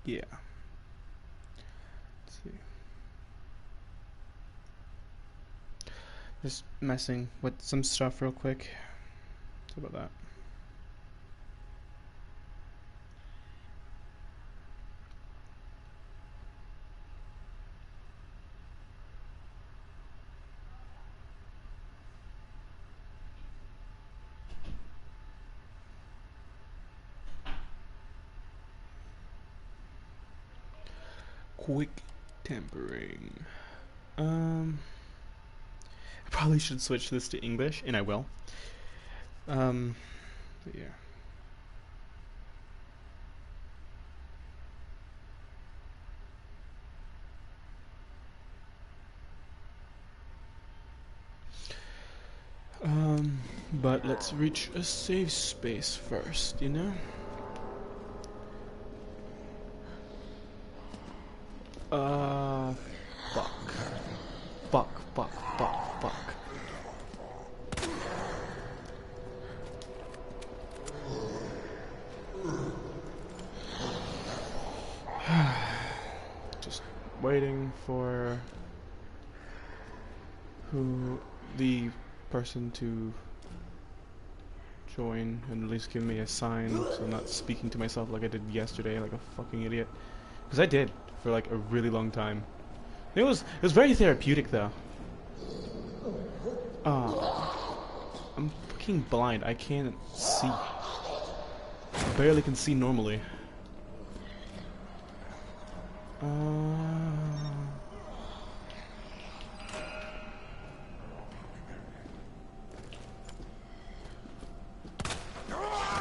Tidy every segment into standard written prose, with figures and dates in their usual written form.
Yeah. Let's see. Just messing with some stuff real quick. Sorry about that. Quick tempering. I probably should switch this to English, and I will. But yeah. But let's reach a safe space first, you know? Fuck. Fuck, fuck, fuck, fuck. Just waiting for the person to join and at least give me a sign so I'm not speaking to myself like I did yesterday like a fucking idiot. Because I did for like a really long time. It was very therapeutic though. I'm fucking blind. I can't see. I barely can see normally.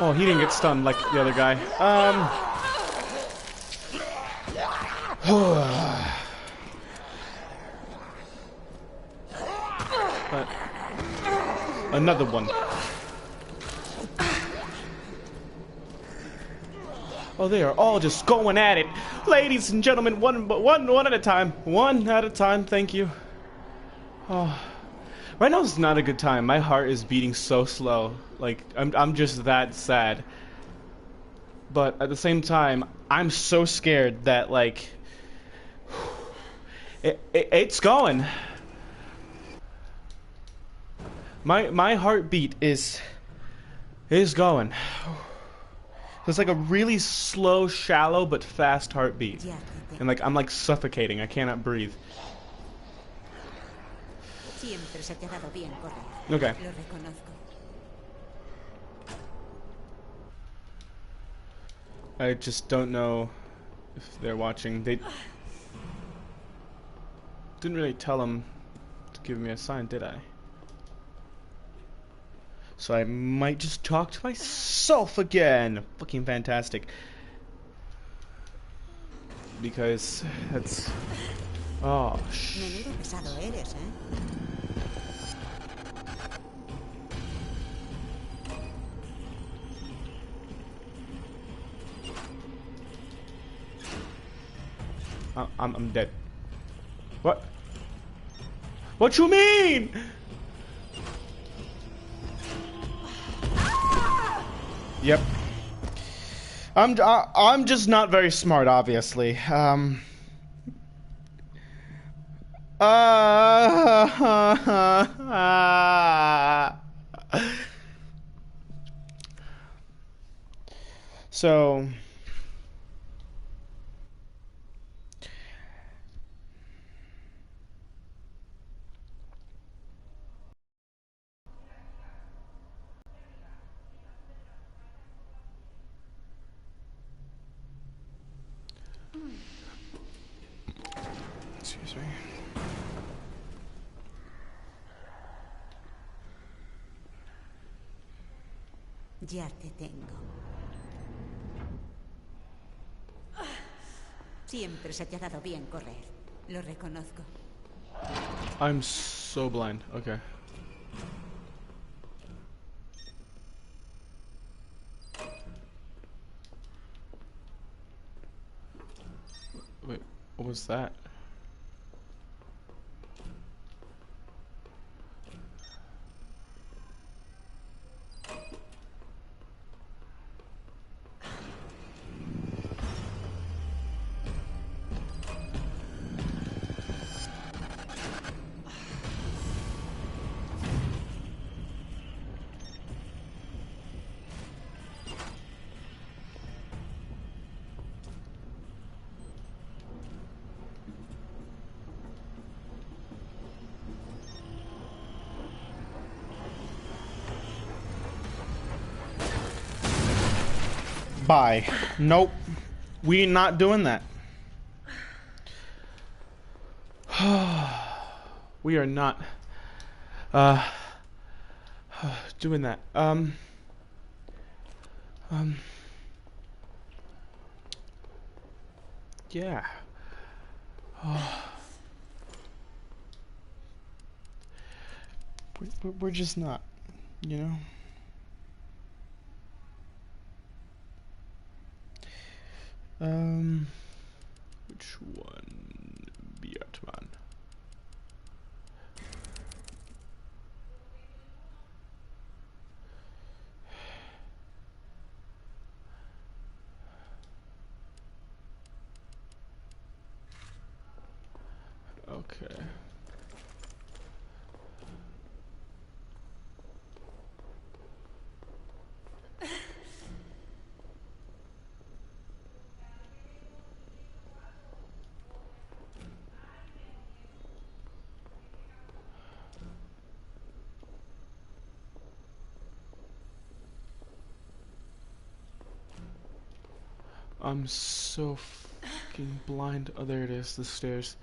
Oh, he didn't get stunned like the other guy. But another one. Oh, they are all just going at it, ladies and gentlemen. One at a time. One at a time. Thank you. Oh, right now is not a good time. My heart is beating so slow. Like I'm just that sad. But at the same time, I'm so scared that like it's going. My heartbeat is going. It's like a really slow, shallow, but fast heartbeat. And like I'm like suffocating. I cannot breathe. Okay. I just don't know if they're watching. They didn't really tell them to give me a sign, did I? So I might just talk to myself again. Fucking fantastic. Because that's... Oh, Menudo pesado eres, ¿eh? I'm dead. What? What you mean? Yep. I'm just not very smart, obviously. So excuse me. Ya te tengo. Siempre se te ha dado bien correr. Lo reconozco. I'm so blind. Okay. Wait, what was that? Bye. Nope. We not doing that. We are not doing that. Yeah. We're just not, you know? Which one? Biatman. Okay. I'm so fucking blind. Oh, there it is, the stairs.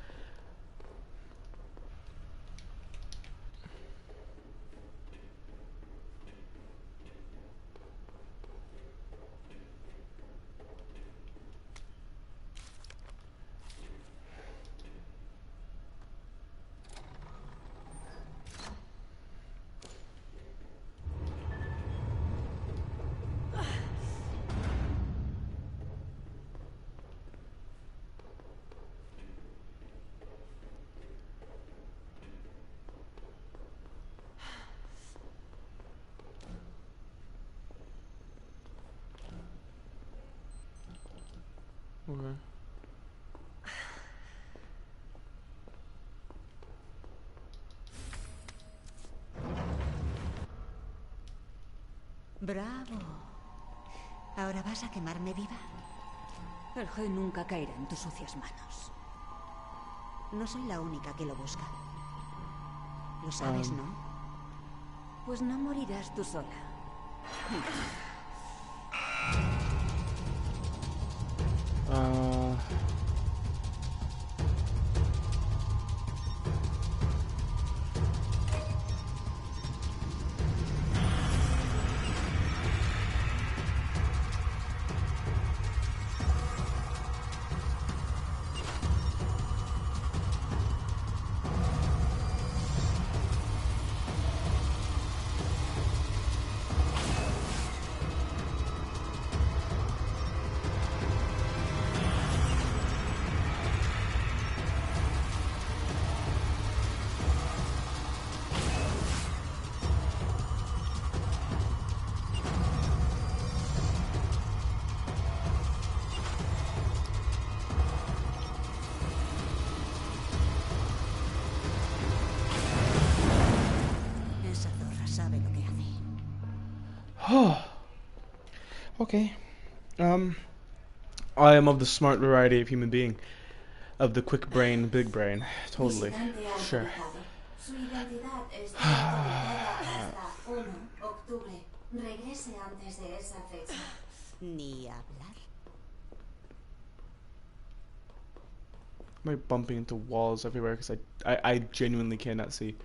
Okay. Bravo. ¿Ahora vas a quemarme viva? El G nunca caerá en tus sucias manos. No soy la única que lo busca. Lo sabes, ¿no? Pues no morirás tú sola. Esa zorra sabe lo que hace. Okay. I am of the smart variety of human being. Of the quick brain, big brain. Totally. Sure. Su identidad está ocultada hasta 1 octubre. Regrese antes de esa fecha. Ni hablar. Am I bumping into walls everywhere? Because I genuinely cannot see.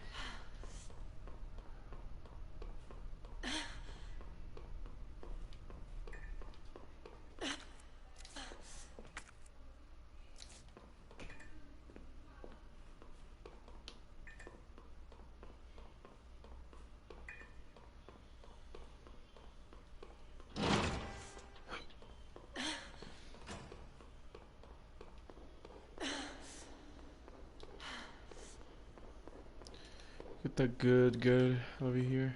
Get the good over here.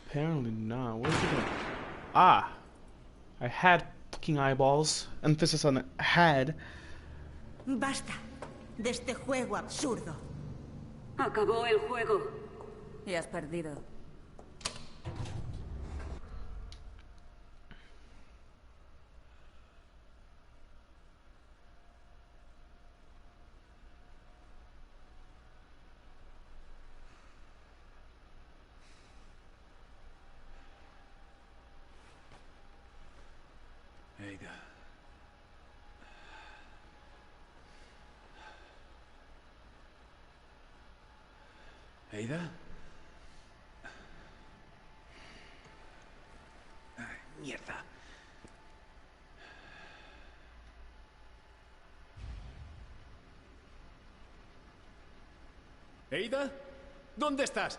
Apparently not. Where's it going? Ah! I had fucking eyeballs. Emphasis on had. Basta de este juego absurdo. Acabó el juego. Y has perdido. Ada. Ada. Ay, mierda. ¿Ada? ¿Dónde estás?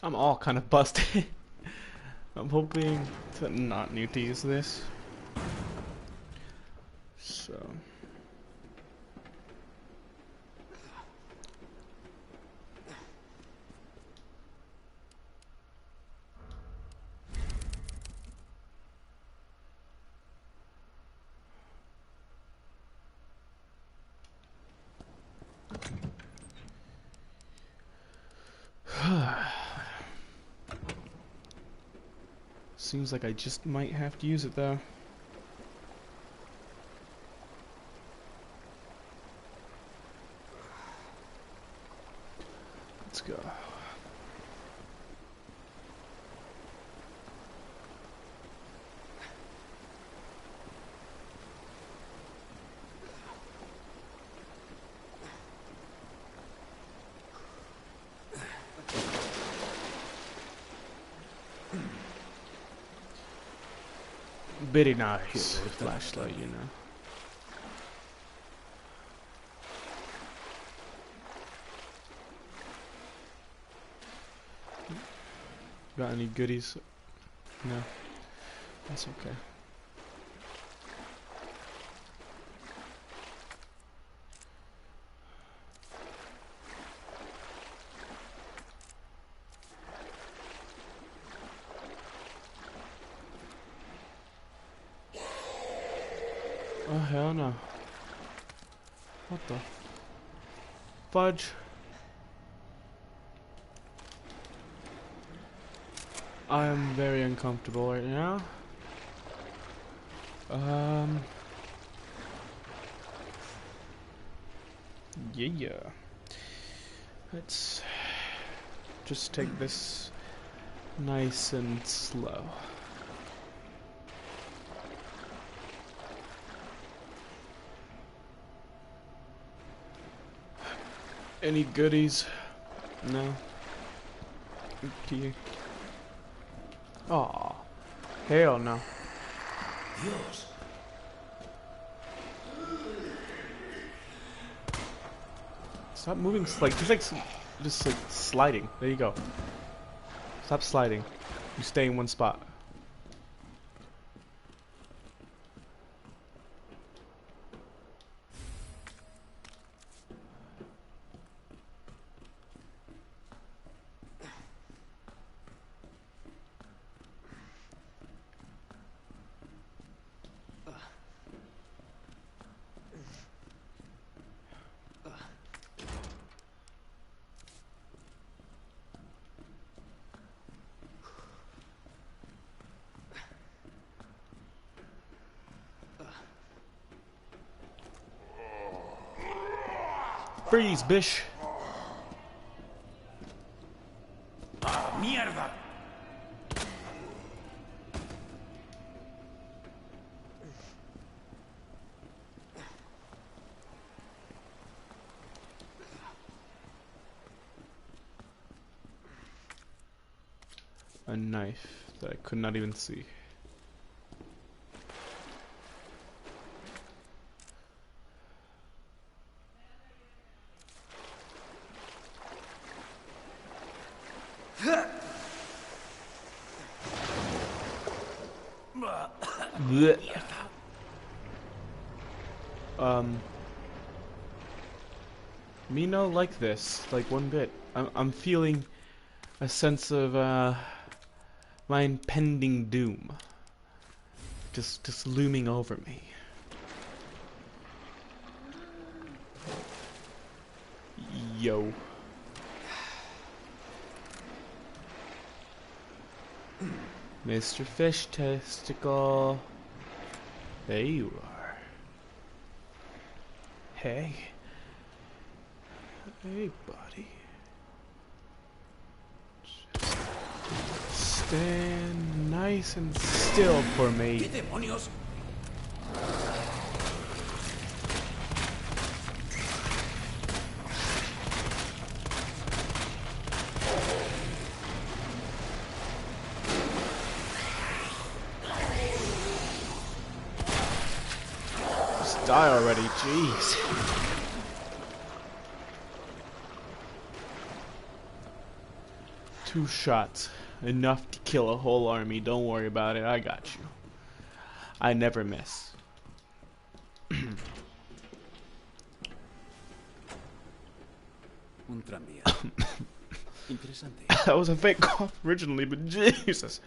I'm all kind of busted. I'm hoping to not need to use this. So. Seems like I just might have to use it though. Let's go. Very nice flashlight, you know. Got any goodies? No. That's okay. Oh hell no. What the fudge? I am very uncomfortable right now. Yeah. Let's just take this nice and slow. Any goodies? No. Okay. Aw. Hell no. Dios. Stop moving, just like sliding. There you go. Stop sliding. You stay in one spot. Freeze, bish. ¡Ah, mierda! A knife that I could not even see. Blech. Me no like this, like one bit. I'm feeling a sense of my impending doom just looming over me. Yo. Mr. Fish Testicle. There you are. Hey. Hey, buddy. Just stand nice and still for me. ¿Qué demonios? Just die already, jeez. Two shots. Enough to kill a whole army. Don't worry about it. I got you. I never miss. Un tranvía. Interesante. That was a fake cough originally, but Jesus.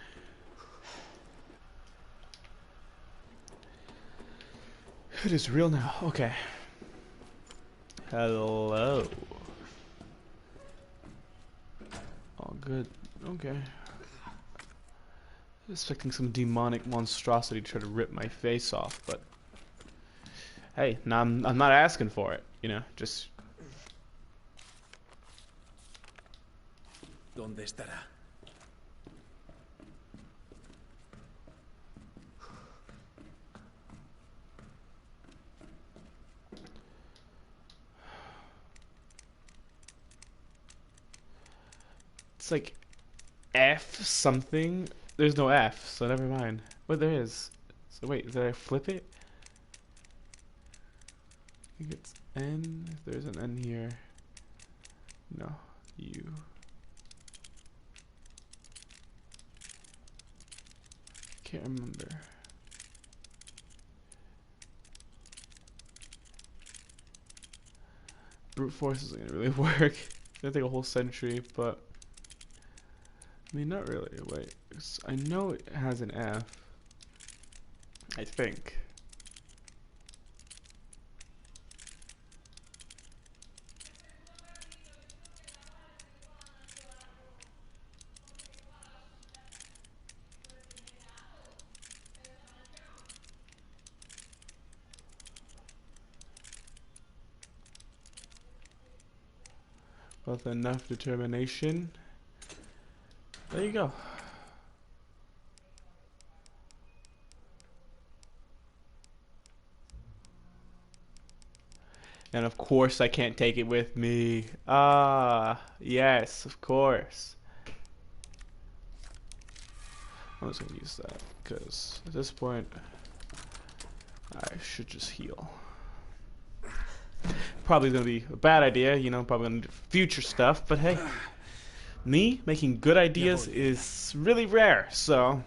It is real now. Okay. Hello. All good. Okay. Expecting some demonic monstrosity to try to rip my face off, but hey, no, I'm not asking for it. You know, just. ¿Dónde estará? It's like F something. There's no F, so never mind. But there is. So wait, did I flip it? I think it's N. If there's an N here. No. U. Can't remember. Brute force isn't gonna really work. It's gonna take a whole century, but I mean, not really. Wait, I know it has an F. I think. With enough determination. There you go. And of course I can't take it with me. Ah, yes, of course. I'm just gonna use that, because at this point, I should just heal. Probably gonna be a bad idea, you know, probably gonna do future stuff, but hey. Me making good ideas is really rare, so.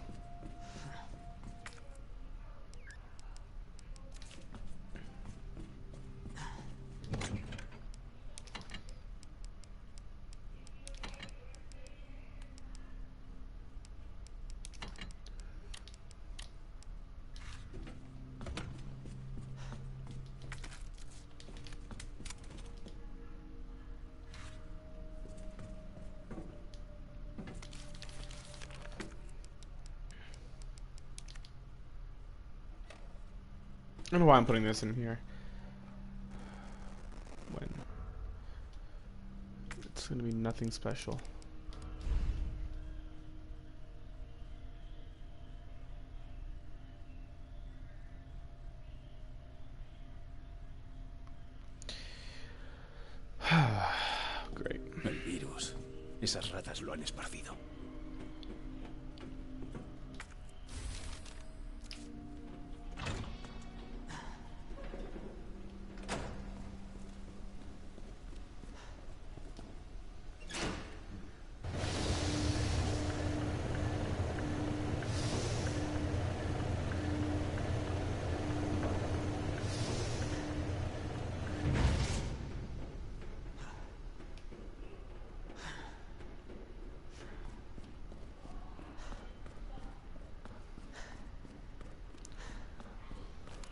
I don't know why I'm putting this in here. When it's gonna be nothing special. Great. El virus. Esas ratas lo han esparcido.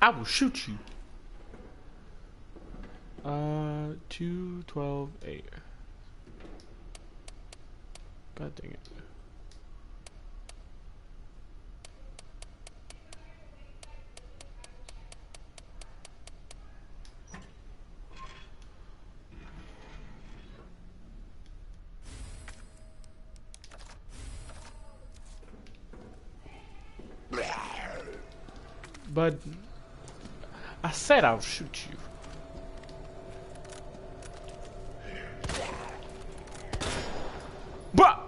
I will shoot you. 2, 12, 8. God dang it. bud. I said I'll shoot you. Bruh!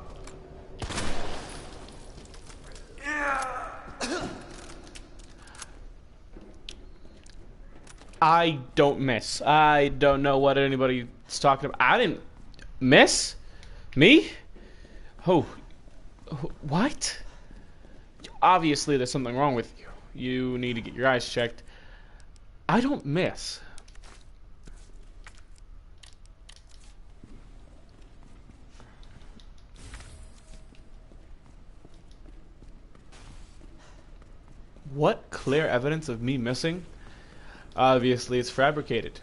I don't miss. I don't know what anybody's talking about. I didn't miss? Me? Oh. What? Obviously there's something wrong with you. You need to get your eyes checked. I don't miss. What clear evidence of me missing? Obviously it's fabricated.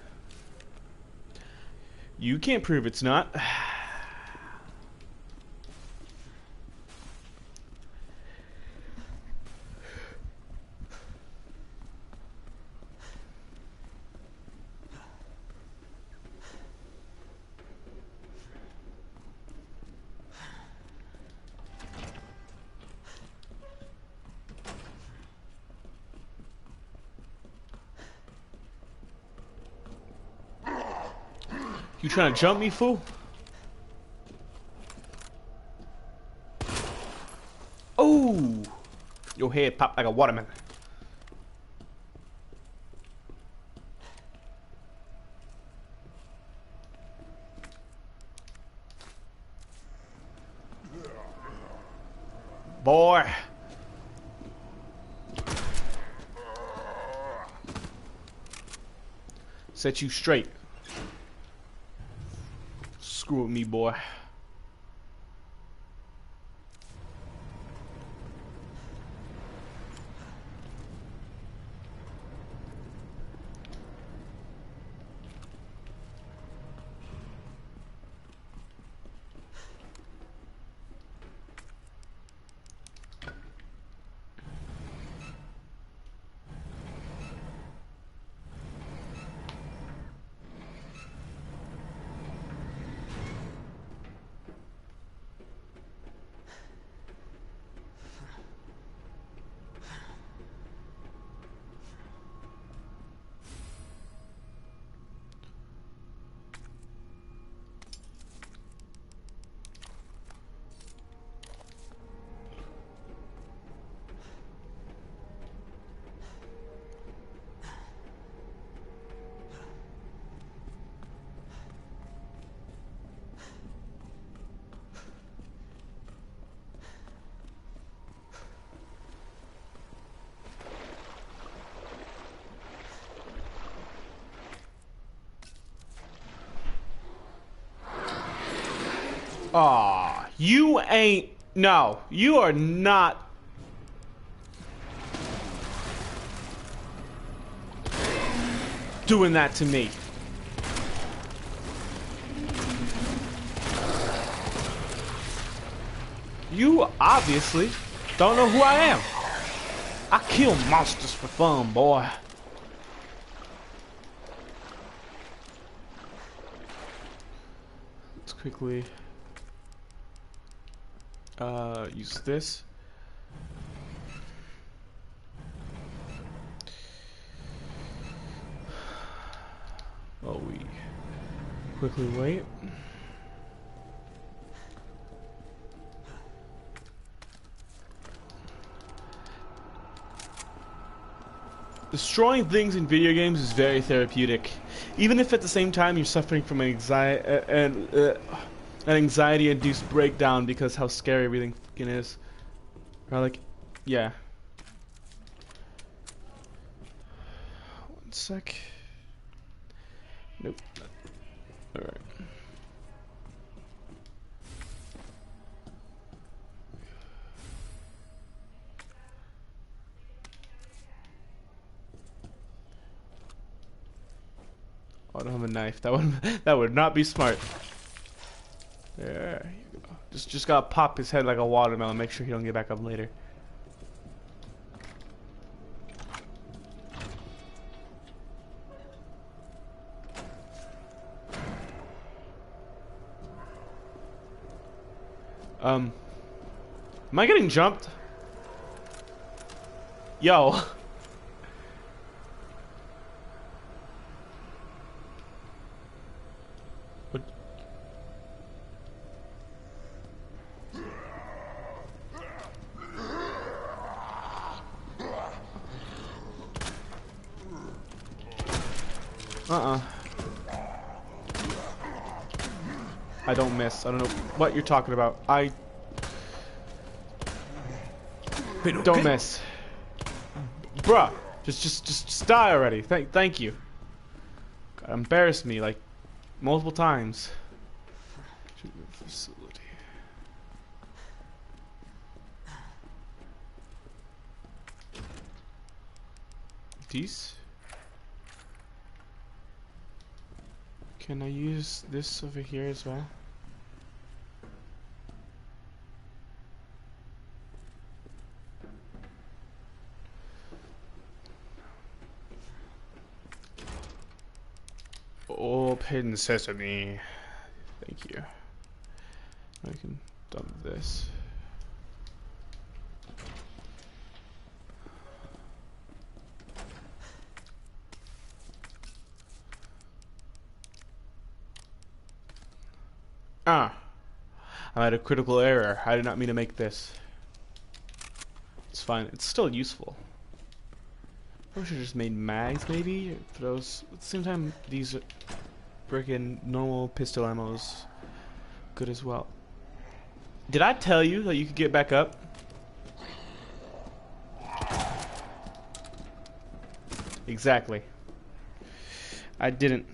You can't prove it's not. You trying to jump me, fool? Oh! Your head popped like a watermelon. Boy. Set you straight. Screw with me, boy. Aw, you ain't. No, you are not. Doing that to me. You obviously don't know who I am. I kill monsters for fun, boy. Let's quickly use this. Oh, we quickly wait. Destroying things in video games is very therapeutic, even if at the same time you're suffering from an anxiety-induced breakdown because how scary everything fucking is. Or like, yeah. One sec. Nope. All right. Oh, I don't have a knife. That would not be smart. There you go. Just gotta pop his head like a watermelon. Make sure he don't get back up later. Am I getting jumped? Yo. I don't miss. I don't know what you're talking about. I don't miss. Bruh, just die already. Thank you. God, embarrassed me like multiple times. Facility. These? Can I use this over here as well? Open sesame. Thank you. I can dump this. Ah, I had a critical error. I did not mean to make this. It's fine. It's still useful. I should have just made mags, maybe. For those. At the same time, these are freaking normal pistol ammos good as well. Did I tell you that you could get back up? Exactly. I didn't.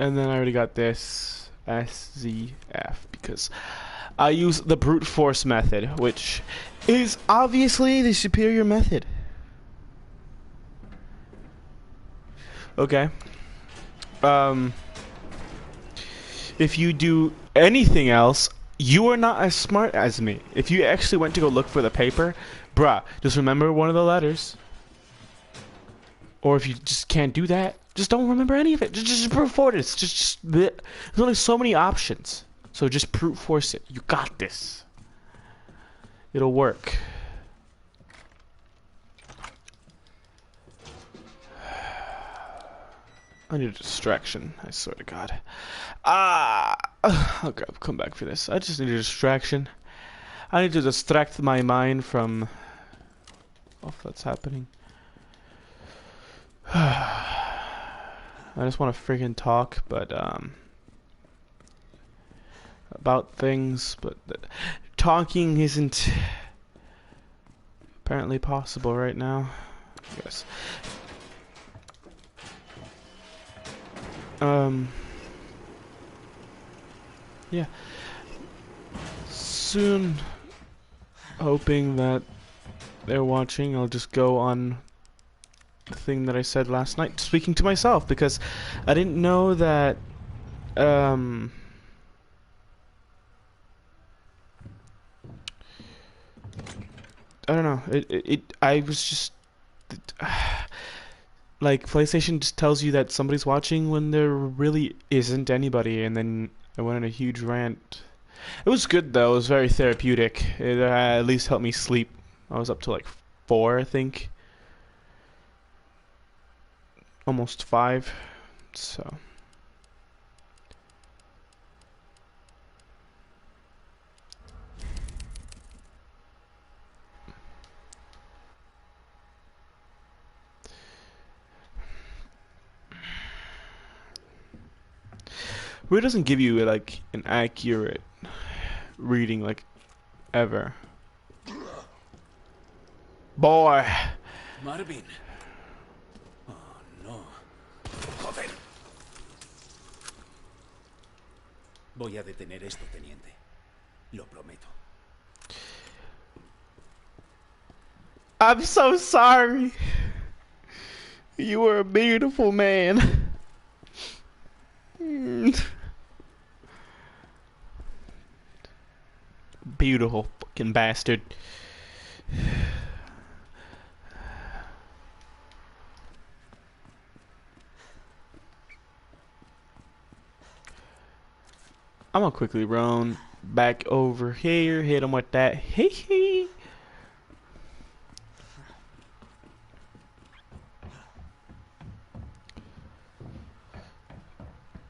And then I already got this SZF because I use the brute force method, which is obviously the superior method. Okay. If you do anything else, you are not as smart as me. If you actually went to go look for the paper, bruh, just remember one of the letters. Or if you just can't do that, just don't remember any of it. Just brute force it. There's only so many options. So just brute force it. You got this. It'll work. I need a distraction. I swear to God. Okay, I'll come back for this. I just need a distraction. I need to distract my mind from stuff that's happening. I just want to freaking talk, but about things, but talking isn't apparently possible right now. Yes. Yeah. Soon, hoping that they're watching, I'll just go on the thing that I said last night, speaking to myself, because I didn't know that I don't know, I was just like, PlayStation just tells you that somebody's watching when there really isn't anybody, and then I went on a huge rant. It was good though, it was very therapeutic. It at least helped me sleep. I was up to like 4, I think. Almost 5, so. It doesn't give you like an accurate reading like ever. Boy. Marvin. Oh, no. Joder. Voy a detener esto, teniente. Lo prometo. I'm so sorry. You were a beautiful man. Beautiful fucking bastard. I'm gonna quickly run back over here, hit him with that. Hey, hey.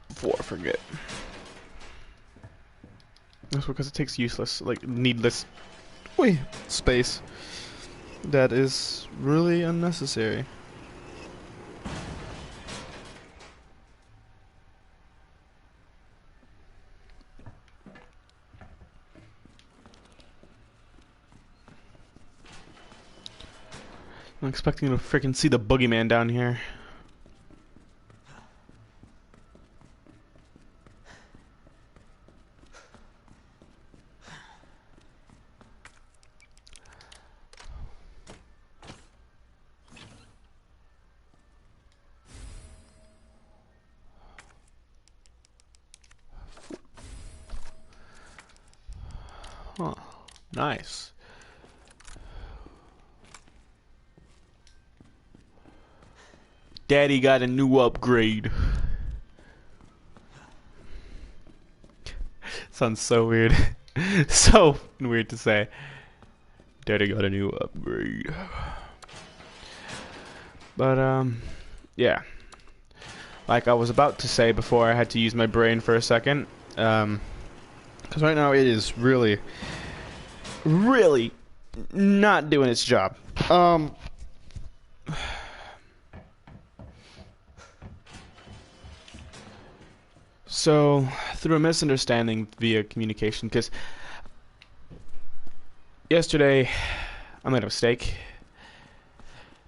Before I forget. That's because it takes useless, like needless, space. That is really unnecessary. I'm expecting to freaking see the boogeyman down here. Huh. Nice. Daddy got a new upgrade. Sounds so weird. So weird to say. Daddy got a new upgrade. But, yeah. Like I was about to say before I had to use my brain for a second. Because right now it is really not doing its job. So, through a misunderstanding via communication, because yesterday I made a mistake.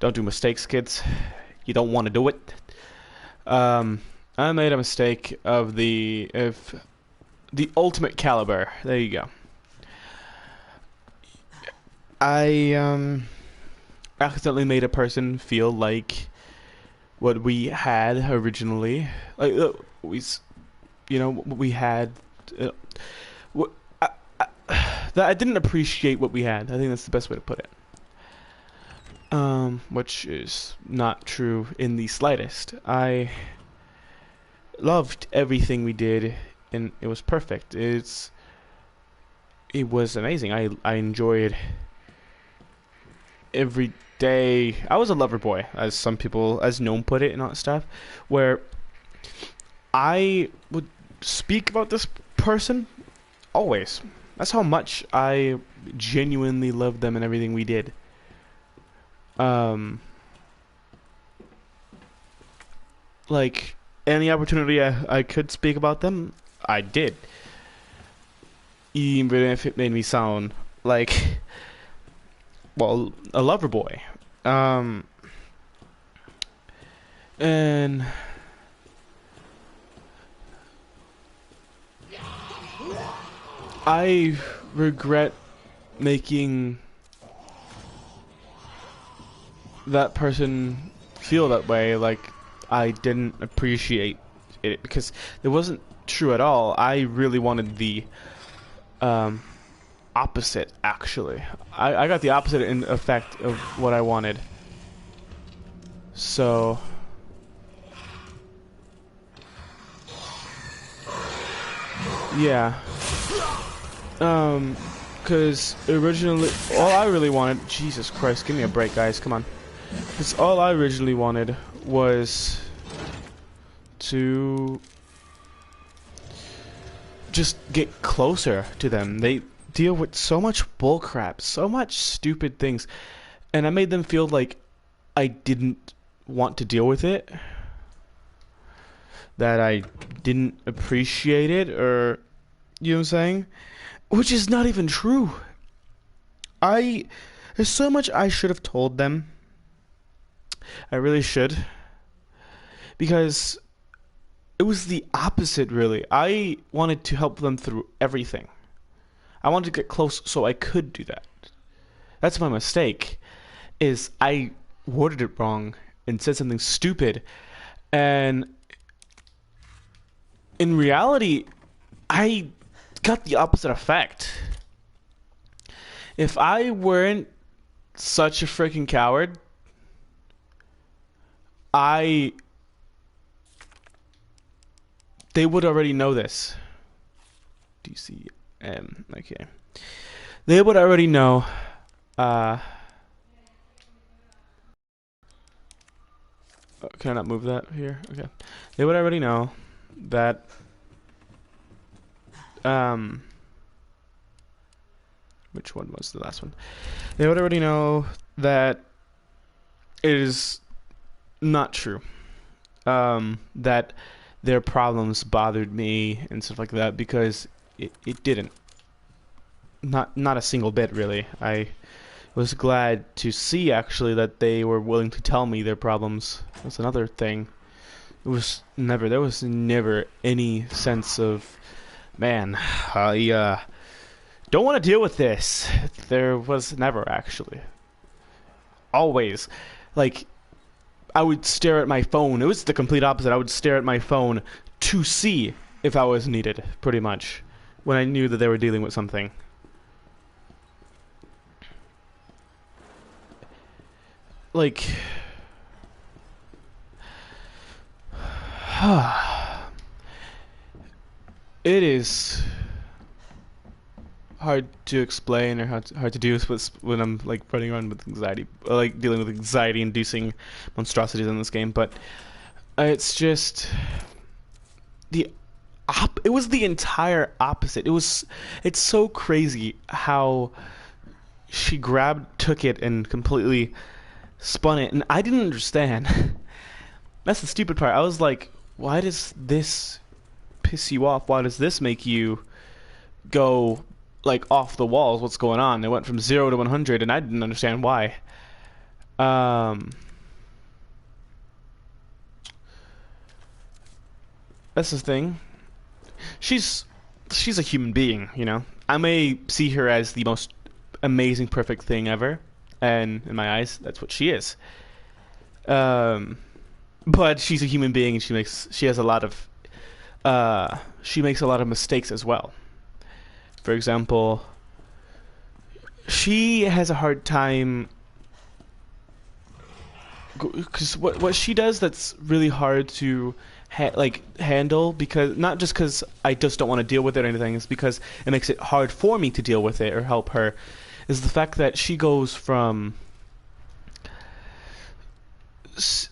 Don't do mistakes, kids. You don't want to do it. I made a mistake of the ultimate caliber. There you go. I accidentally made a person feel like what we had originally, like what we had. That I didn't appreciate what we had. I think that's the best way to put it. Which is not true in the slightest. I loved everything we did, and it was perfect. It was amazing. I enjoyed every day. I was a lover boy, as some people, as Gnome put it and all that stuff, where I would speak about this person always. That's how much I genuinely loved them and everything we did. Like any opportunity I could speak about them, I did. Even if it made me sound like, well, a lover boy. And I regret making that person feel that way, like I didn't appreciate it, because it wasn't true at all. I really wanted the opposite, actually. I got the opposite in effect of what I wanted. So yeah. Because originally, all I really wanted... Jesus Christ, give me a break, guys, come on. Because all I originally wanted was to just get closer to them. They deal with so much bullcrap, so much stupid things, and I made them feel like I didn't want to deal with it, that I didn't appreciate it, or, you know what I'm saying? Which is not even true. There's so much I should have told them. I really should. Because it was the opposite, really. I wanted to help them through everything. I wanted to get close so I could do that. That's my mistake, is I worded it wrong and said something stupid. And in reality, I got the opposite effect. If I weren't such a freaking coward, they would already know this. DCM. Okay. They would already know. Can I not move that here? Okay. They would already know that. Which one was the last one? They would already know that it is not true. That their problems bothered me and stuff like that, because it didn't. Not a single bit, really. I was glad to see, actually, that they were willing to tell me their problems. That's another thing. There was never any sense of, man, I don't want to deal with this. There was never, actually. Always. Like, I would stare at my phone. It was the complete opposite. I would stare at my phone to see if I was needed, pretty much, when I knew that they were dealing with something. Like, it is hard to explain, or hard to do when I'm like running around with anxiety, like dealing with anxiety-inducing monstrosities in this game. But it's just it was the entire opposite. It's so crazy how she took it and completely spun it, and I didn't understand. That's the stupid part. I was like, why does this piss you off? Why does this make you go like off the walls? What's going on? It went from 0 to 100, and I didn't understand why. That's the thing. She's a human being, you know. I may see her as the most amazing, perfect thing ever, and in my eyes, that's what she is. But she's a human being, and she makes a lot of mistakes as well. For example, she has a hard time, because what she does that's really hard to handle, because not just because I just don't want to deal with it or anything, it's because it makes it hard for me to deal with it or help her, is the fact that she goes from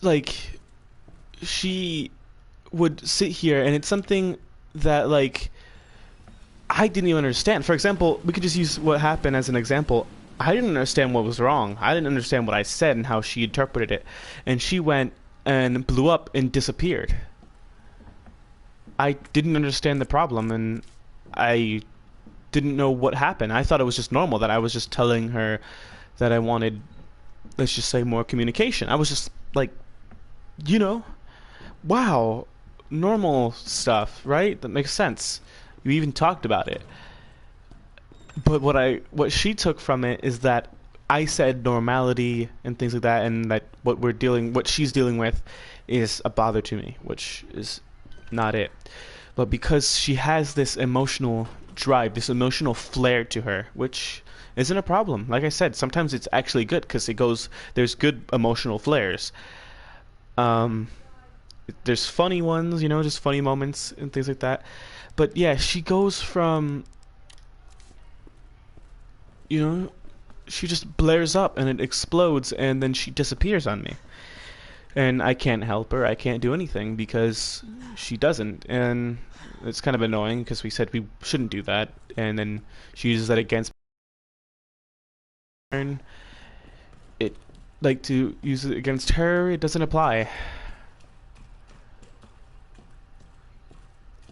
like, she would sit here, and it's something that like I didn't even understand. For example, we could just use what happened as an example. I didn't understand what was wrong. I didn't understand what I said and how she interpreted it, and she went and blew up and disappeared. I didn't understand the problem, and I didn't know what happened. I thought it was just normal, that I was just telling her that I wanted, let's just say, more communication. I was just like, you know, wow, normal stuff, right? That makes sense. You even talked about it. But what she took from it is that I said normality and things like that, and that what she's dealing with is a bother to me, which is not it. But because she has this emotional drive, this emotional flair to her, which isn't a problem. Like I said, sometimes it's actually good, because there's good emotional flares. There's funny ones, you know, just funny moments and things like that. But yeah, she goes from, you know, she just blares up and it explodes, and then she disappears on me. And I can't help her. I can't do anything because she doesn't. And it's kind of annoying, because we said we shouldn't do that, and then she uses that against me. It, like, to use it against her, it doesn't apply.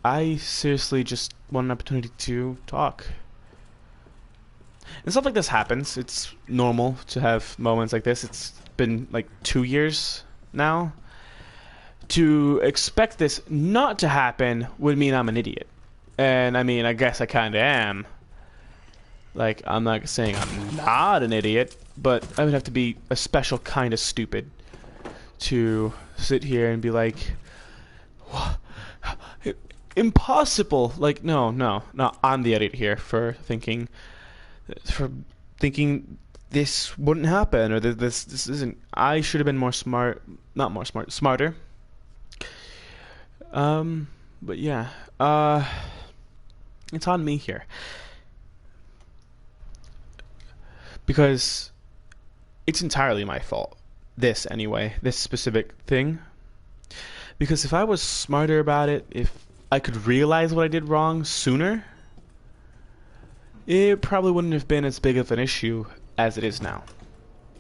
I seriously just want an opportunity to talk. And stuff like this happens. It's normal to have moments like this. It's been like 2 years now. To expect this not to happen would mean I'm an idiot. And I mean, I guess I kind of am. Like, I'm not saying I'm not an idiot, but I would have to be a special kind of stupid to sit here and be like, impossible. Like, no, I'm the idiot here for thinking this wouldn't happen, or this isn't. I should have been more smart, not more smart, smarter. But yeah, It's on me here. Because it's entirely my fault. This, anyway. This specific thing. Because if I was smarter about it, if I could realize what I did wrong sooner, it probably wouldn't have been as big of an issue as it is now.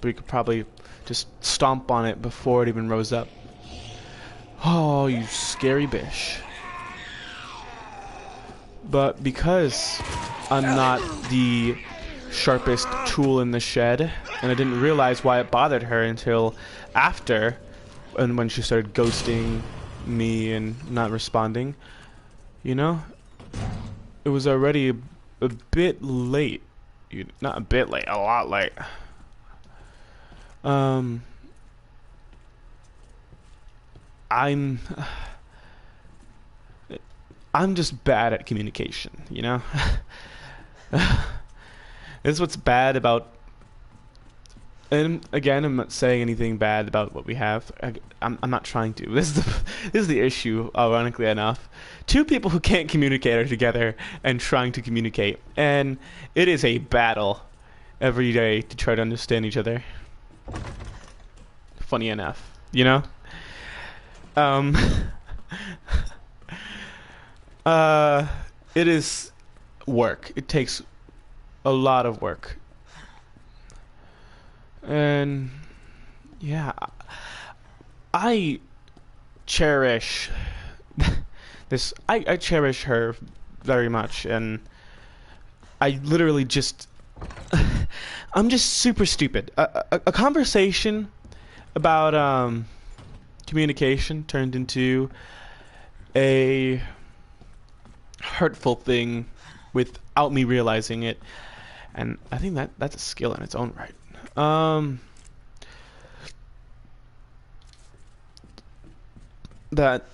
We could probably just stomp on it before it even rose up. Oh, you scary bish. But because I'm not the sharpest tool in the shed, and I didn't realize why it bothered her until after, and when she started ghosting me and not responding, you know, it was already a bit late. Not a bit late, a lot late. I'm just bad at communication, you know? This is what's bad about, and again, I'm not saying anything bad about what we have. I'm not trying to. This is the issue, ironically enough. Two people who can't communicate are together and trying to communicate, and it is a battle every day to try to understand each other. Funny enough, you know? It is work. It takes a lot of work. And yeah, I cherish this. I cherish her very much, and I literally just I'm just super stupid. A conversation about communication turned into a hurtful thing without me realizing it, and I think that's a skill in its own right. That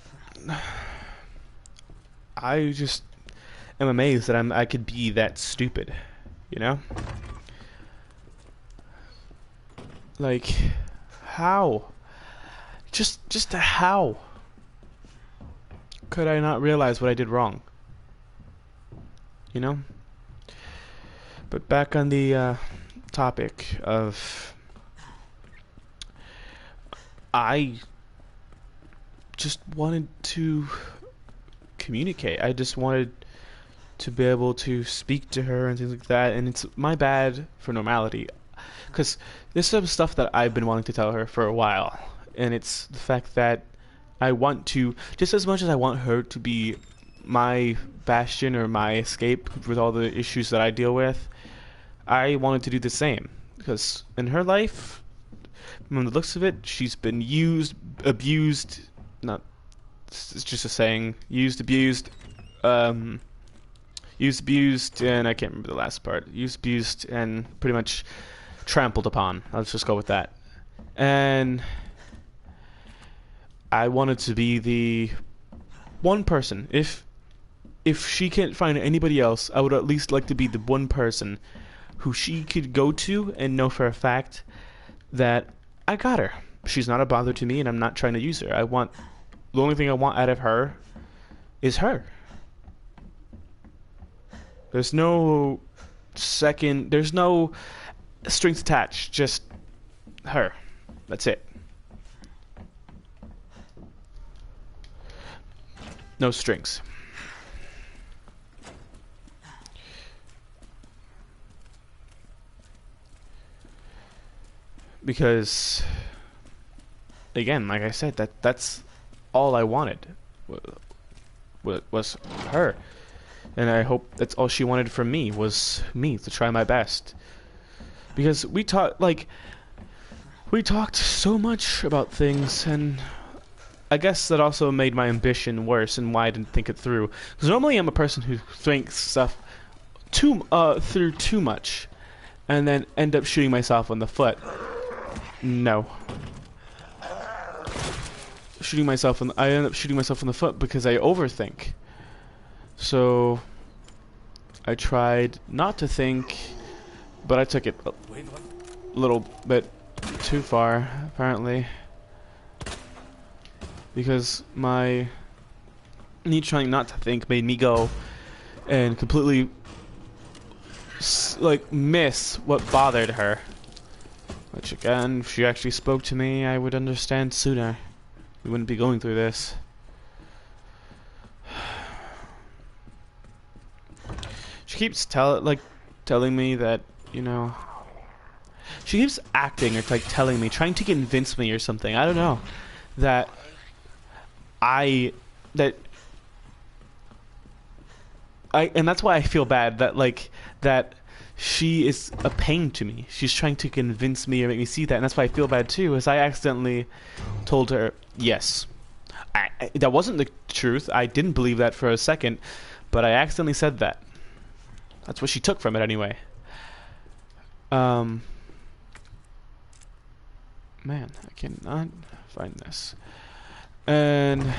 I just am amazed that I could be that stupid, you know? Like, how? Just how could I not realize what I did wrong? You know? But back on the topic of, I just wanted to communicate. I just wanted to be able to speak to her and things like that, and it's my bad for normality, because this is some stuff that I've been wanting to tell her for a while, and it's the fact that I want to, just as much as I want her to be my bastion or my escape with all the issues that I deal with, I wanted to do the same, because in her life, from the looks of it, she's been used, abused, not, it's just a saying, used, abused, and I can't remember the last part, used, abused, and pretty much trampled upon. Let's just go with that. And I wanted to be the one person. If she can't find anybody else, I would at least like to be the one person who she could go to and know for a fact that I got her. She's not a bother to me, and I'm not trying to use her. The only thing I want out of her is her. There's no strings attached, just her. That's it. No strings. Because, again, like I said, that's all I wanted was her, and I hope that's all she wanted from me, was me to try my best. Because we talked so much about things, and I guess that also made my ambition worse and why I didn't think it through. Because normally I'm a person who thinks stuff through too much, and then end up shooting myself in the foot. No. I end up shooting myself in the foot because I overthink. So I tried not to think, but I took it a little bit too far, apparently. Because me trying not to think made me go and completely like miss what bothered her. Which again, if she actually spoke to me, I would understand sooner. We wouldn't be going through this. She keeps telling me that, you know, she keeps acting or like telling me, trying to convince me or something. I don't know that and that's why I feel bad that she is a pain to me. She's trying to convince me or make me see that, and that's why I feel bad too. Is I accidentally told her yes. That wasn't the truth. I didn't believe that for a second, but I accidentally said that. That's what she took from it anyway. Man, I cannot find this. And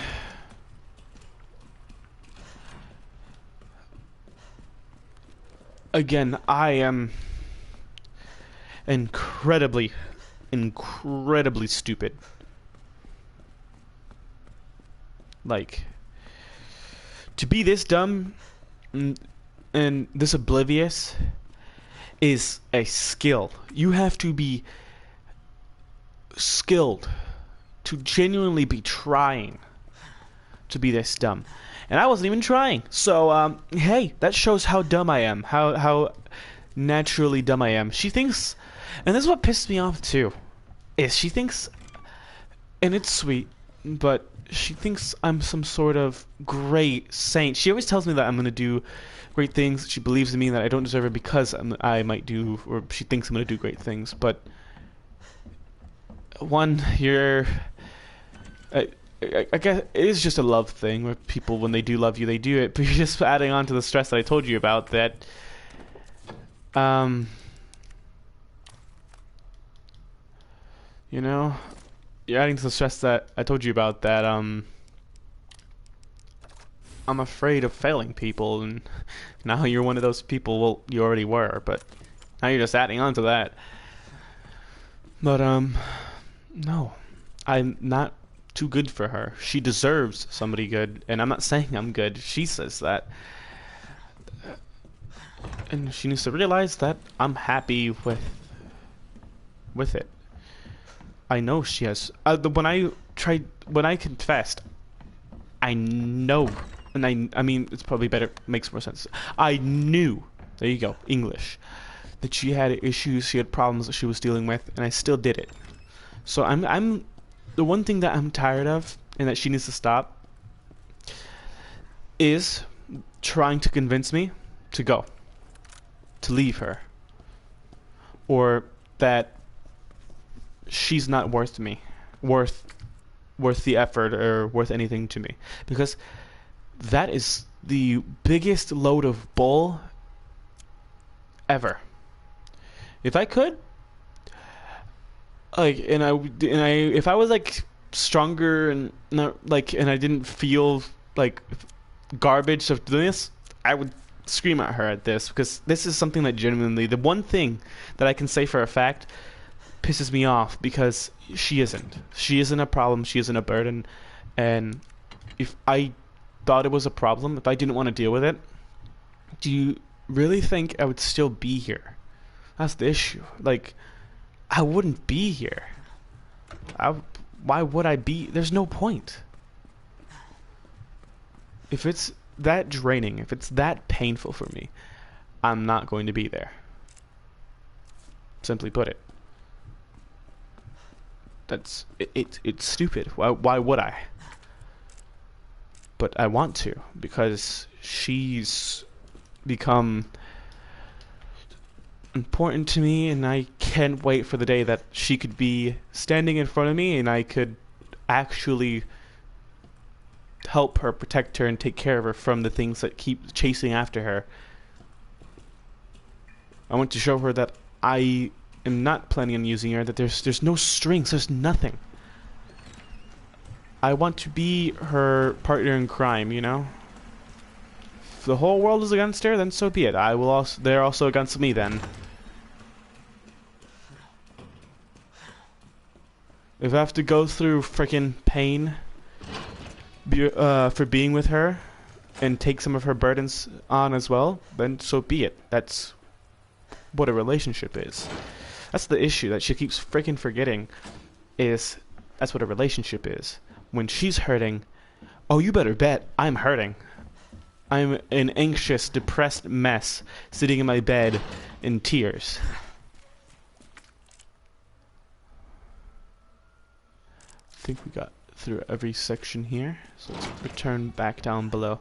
again, I am incredibly stupid. Like, to be this dumb and this oblivious is a skill. You have to be skilled to genuinely be trying to be this dumb. And I wasn't even trying. So, hey, that shows how dumb I am. How naturally dumb I am. She thinks, and this is what pisses me off too, is she thinks, and it's sweet, but she thinks I'm some sort of great saint. She always tells me that I'm going to do great things. She believes in me that I don't deserve it because I might do, or she thinks I'm going to do great things. But one, I guess it is just a love thing where people, when they do love you, they do it. But you're just adding on to the stress that I told you about. That, you know, you're adding to the stress that I told you about. That I'm afraid of failing people, and now you're one of those people. Well, you already were, but now you're just adding on to that. But no, I'm not too good for her. She deserves somebody good, and I'm not saying I'm good. She says that, and she needs to realize that I'm happy with it. I know she has. When I confessed, I know, and I mean, it's probably better, makes more sense. I knew. There you go, English. That she had issues, she had problems that she was dealing with, and I still did it. So I'm the one thing that I'm tired of, and that she needs to stop, is trying to convince me to go, to leave her, or that she's not worth the effort or worth anything to me, because that is the biggest load of bull ever. If I could, like, if I was like stronger and not like, and I didn't feel like garbage of doing this, I would scream at her at this, because this is something that genuinely, the one thing that I can say for a fact pisses me off, because she isn't a problem, she isn't a burden. And if I thought it was a problem, if I didn't want to deal with it, do you really think I would still be here? That's the issue. Like, I wouldn't be here. Why would I be? There's no point. If it's that draining, if it's that painful for me, I'm not going to be there. Simply put it. That's it. It's stupid. Why would I? But I want to, because she's become important to me, and I can't wait for the day that she could be standing in front of me and I could actually help her, protect her, and take care of her from the things that keep chasing after her. I want to show her that I am not planning on using her, that there's no strings, there's nothing. I want to be her partner in crime, you know? If the whole world is against her, then so be it. They're also against me then. If I have to go through freaking pain for being with her, and take some of her burdens on as well, then so be it. That's what a relationship is. That's the issue that she keeps freaking forgetting, is that's what a relationship is. When she's hurting, oh, you better bet I'm hurting. I'm an anxious, depressed mess sitting in my bed in tears. I think we got through every section here, so let's return back down below.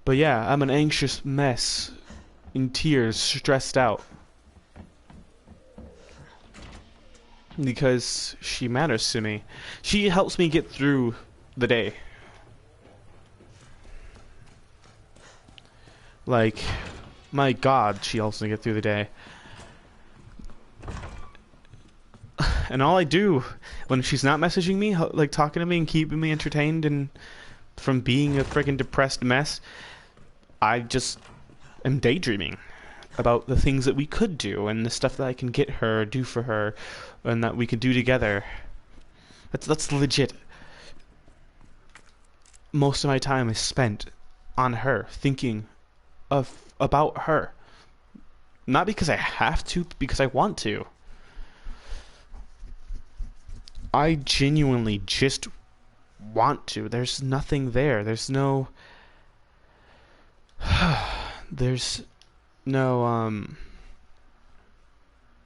But yeah, I'm an anxious mess in tears, stressed out. Because she matters to me. She helps me get through the day. Like, my God, she helps me get through the day. And all I do when she's not messaging me, like talking to me and keeping me entertained and from being a freaking depressed mess, I just am daydreaming about the things that we could do and the stuff that I can get her, do for her, and that we could do together. That's legit. Most of my time is spent on her, thinking about her. Not because I have to, but because I want to. I genuinely just want to. There's nothing there. There's no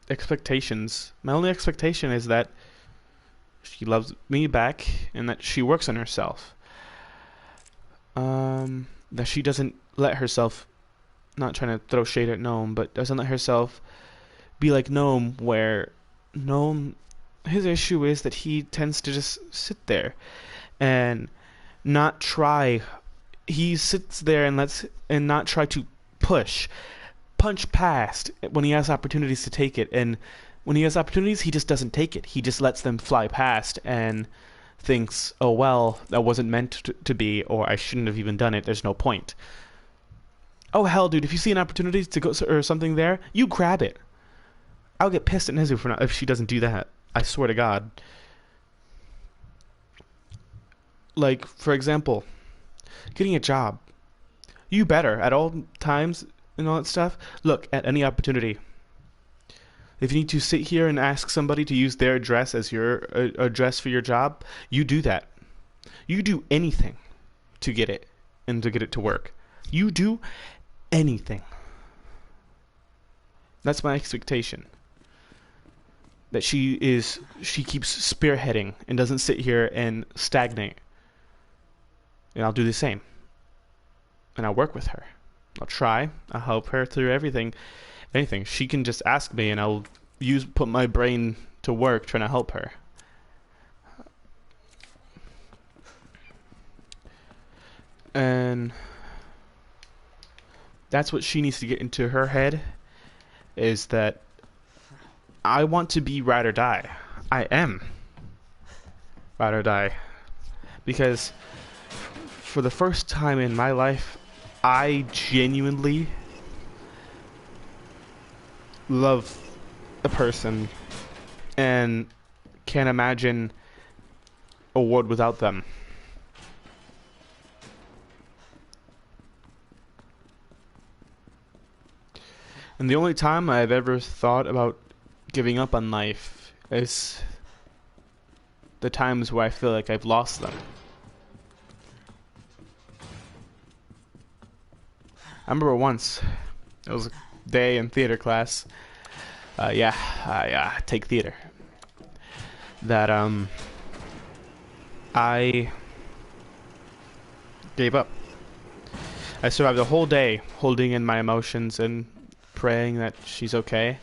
expectations. My only expectation is that she loves me back and that she works on herself. That she doesn't let herself, not trying to throw shade at Gnome, but doesn't let herself be like Gnome, where Gnome, his issue is that he tends to just sit there and not try. He sits there and not try to punch past when he has opportunities to take it, and when he has opportunities, he just doesn't take it. He just lets them fly past and thinks, oh well, that wasn't meant to be, or I shouldn't have even done it, there's no point. Oh hell, dude, if you see an opportunity to go or something there, you grab it. I'll get pissed at Nezu if she doesn't do that. I swear to God. Like, for example, getting a job. You better, at all times and all that stuff, look at any opportunity. If you need to sit here and ask somebody to use their address as your address for your job, you do that. You do anything to get it and to get it to work. You do anything. That's my expectation. That she keeps spearheading and doesn't sit here and stagnate. And I'll do the same. And I'll work with her. I'll try. I'll help her through everything. Anything. She can just ask me and I'll put my brain to work trying to help her. And that's what she needs to get into her head, is that I want to be ride or die. I am ride or die. Because for the first time in my life, I genuinely love a person and can't imagine a world without them. And the only time I've ever thought about giving up on life is the times where I feel like I've lost them. I remember once, it was a day in theater class, I take theater, that I gave up. I survived the whole day holding in my emotions and praying that she's okay,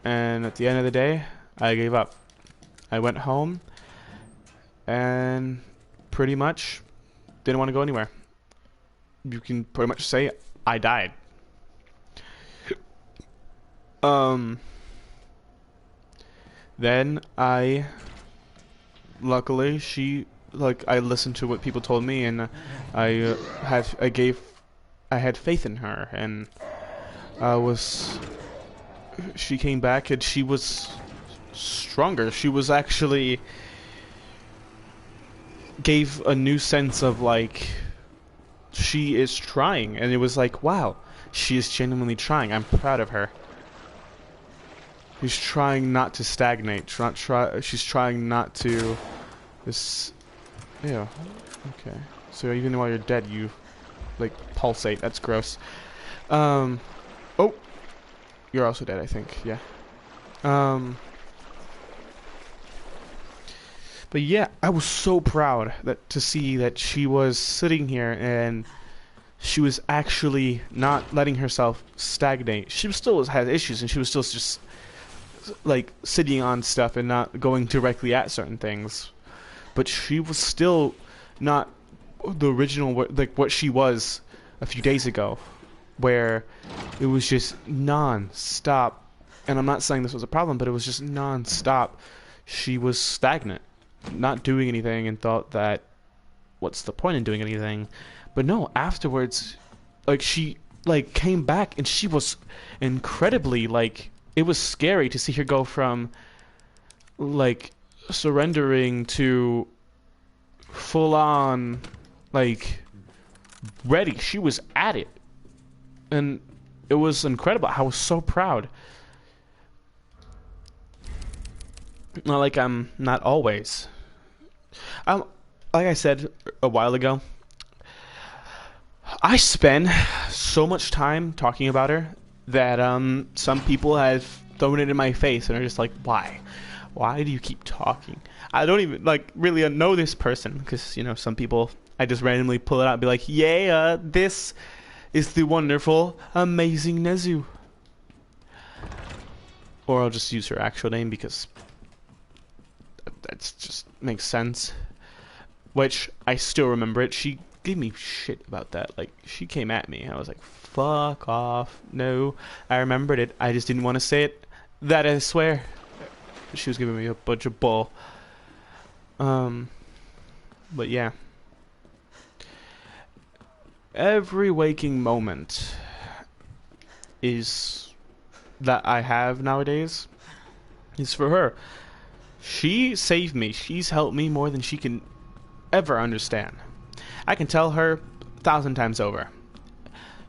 and at the end of the day, I gave up. I went home and pretty much didn't want to go anywhere. You can pretty much say I died. Then luckily I listened to what people told me, and I had faith in her, and she came back and she was stronger. She was actually gave a new sense of like she is trying, and it was like, wow, she is genuinely trying. I'm proud of her. She's trying not to stagnate. She's trying not to. This. Yeah. Okay. So even while you're dead, you like pulsate. That's gross. Oh, you're also dead, I think. Yeah. But yeah, I was so proud to see that she was sitting here and she was actually not letting herself stagnate. She still had issues, and she was still just like sitting on stuff and not going directly at certain things. But she was still not the original, like what she was a few days ago, where it was just non-stop. And I'm not saying this was a problem, but it was just non-stop. She was stagnant, not doing anything, and thought that, what's the point in doing anything? But no, afterwards, like, she like came back, and she was incredibly, like, it was scary to see her go from like surrendering to full on like ready. She was at it, and it was incredible. I was so proud. Not like I'm not always. Like I said a while ago, I spend so much time talking about her that some people have thrown it in my face and are just like, why? Why do you keep talking? I don't even like really know this person, because you know, some people I just randomly pull it out and be like, yeah, this is the wonderful, amazing Nezu. Or I'll just use her actual name because that just makes sense. Which, I still remember it. She gave me shit about that. Like, she came at me and I was like, fuck off. No, I remembered it. I just didn't want to say it. That I swear. She was giving me a bunch of bull. But yeah. Every waking moment is that I have nowadays is for her. She saved me. She's helped me more than she can ever understand. I can tell her 1,000 times over.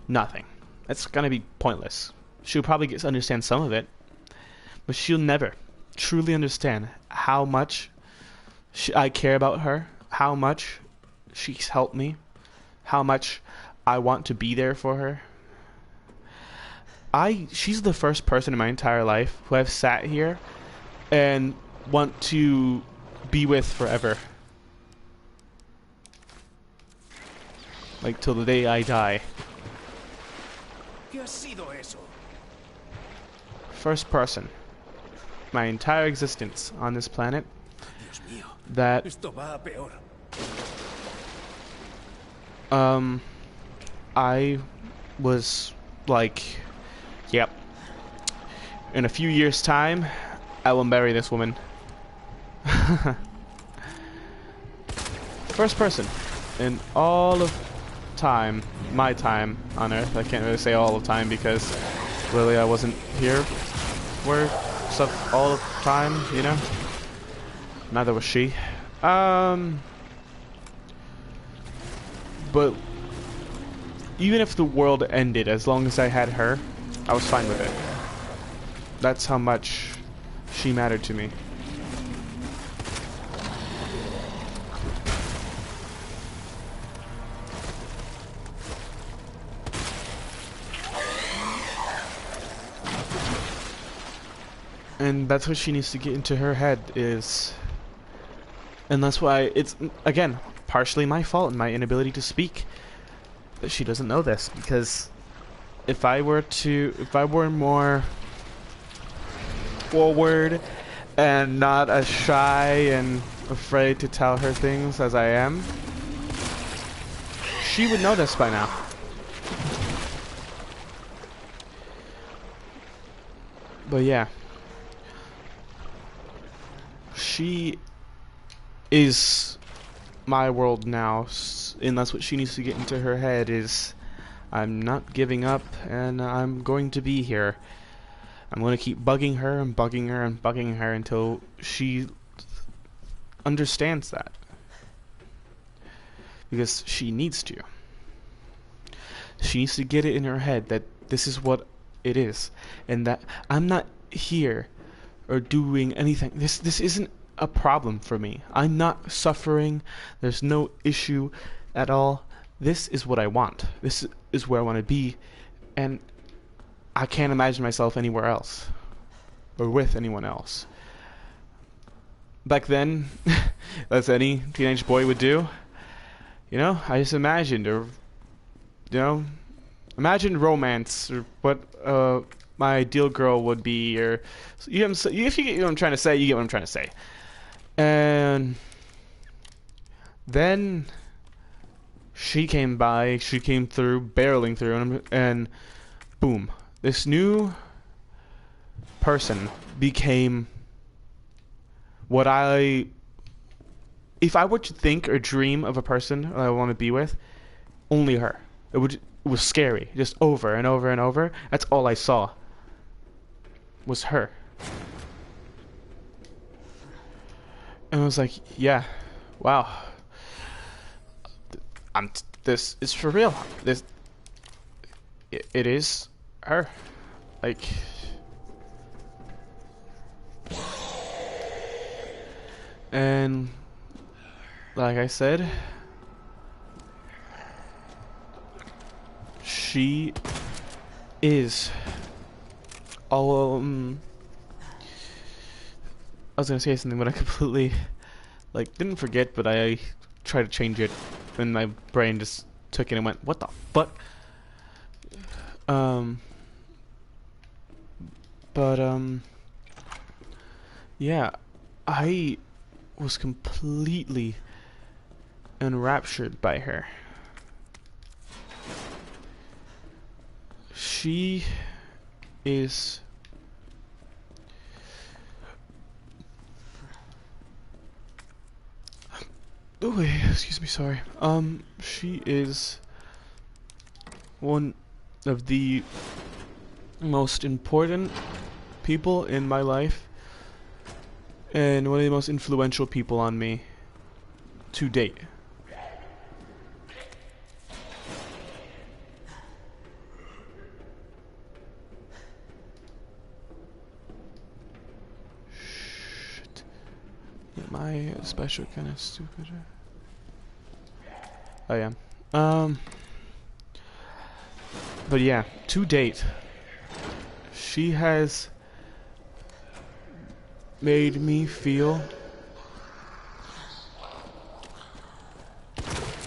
Nothing. It's gonna be pointless. She'll probably understand some of it, but she'll never truly understand how much I care about her, how much she's helped me, how much I want to be there for her. She's the first person in my entire life who I've sat here and want to be with forever. Like till the day I die. ¿Qué ha sido eso? First person. My entire existence on this planet. Dios mío. That Esto va a peor. I was like, yep. In a few years' time, I will marry this woman. First person in all of time, my time on Earth. I can't really say all of time because really I wasn't here for stuff all the time, you know? Neither was she. But even if the world ended, as long as I had her, I was fine with it. That's how much she mattered to me. And that's what she needs to get into her head is... And that's why it's, again, partially my fault and my inability to speak. That she doesn't know this, because if I were more forward and not as shy and afraid to tell her things as I am, she would know this by now. But yeah. She is my world now, and that's what she needs to get into her head is, I'm not giving up, and I'm going to be here. I'm going to keep bugging her and bugging her and bugging her until she understands that. Because she needs to. She needs to get it in her head that this is what it is, and that I'm not here or doing anything. This isn't a problem for me. I'm not suffering. There's no issue at all. This is what I want. This is where I want to be, and I can't imagine myself anywhere else or with anyone else. Back then, as any teenage boy would do, you know, I just imagined, or you know, imagined romance, or what my ideal girl would be, or if you get what I'm trying to say, you get what I'm trying to say. And then she came by, she came through, barreling through, and boom, this new person became what if I were to think or dream of a person I want to be with, only her. It was scary, just over and over and over. That's all I saw was her. And I was like, yeah, wow. This is for real. It is her. Like, and like I said, she is all I was gonna say something, but I completely didn't forget, but I tried to change it, and my brain just took it and went, "What the fuck?" Yeah, I was completely enraptured by her. She is oh, excuse me, sorry. She is one of the most important people in my life, and one of the most influential people on me to date. Shit. Am I special kind of stupid? I am. But yeah, to date, she has made me feel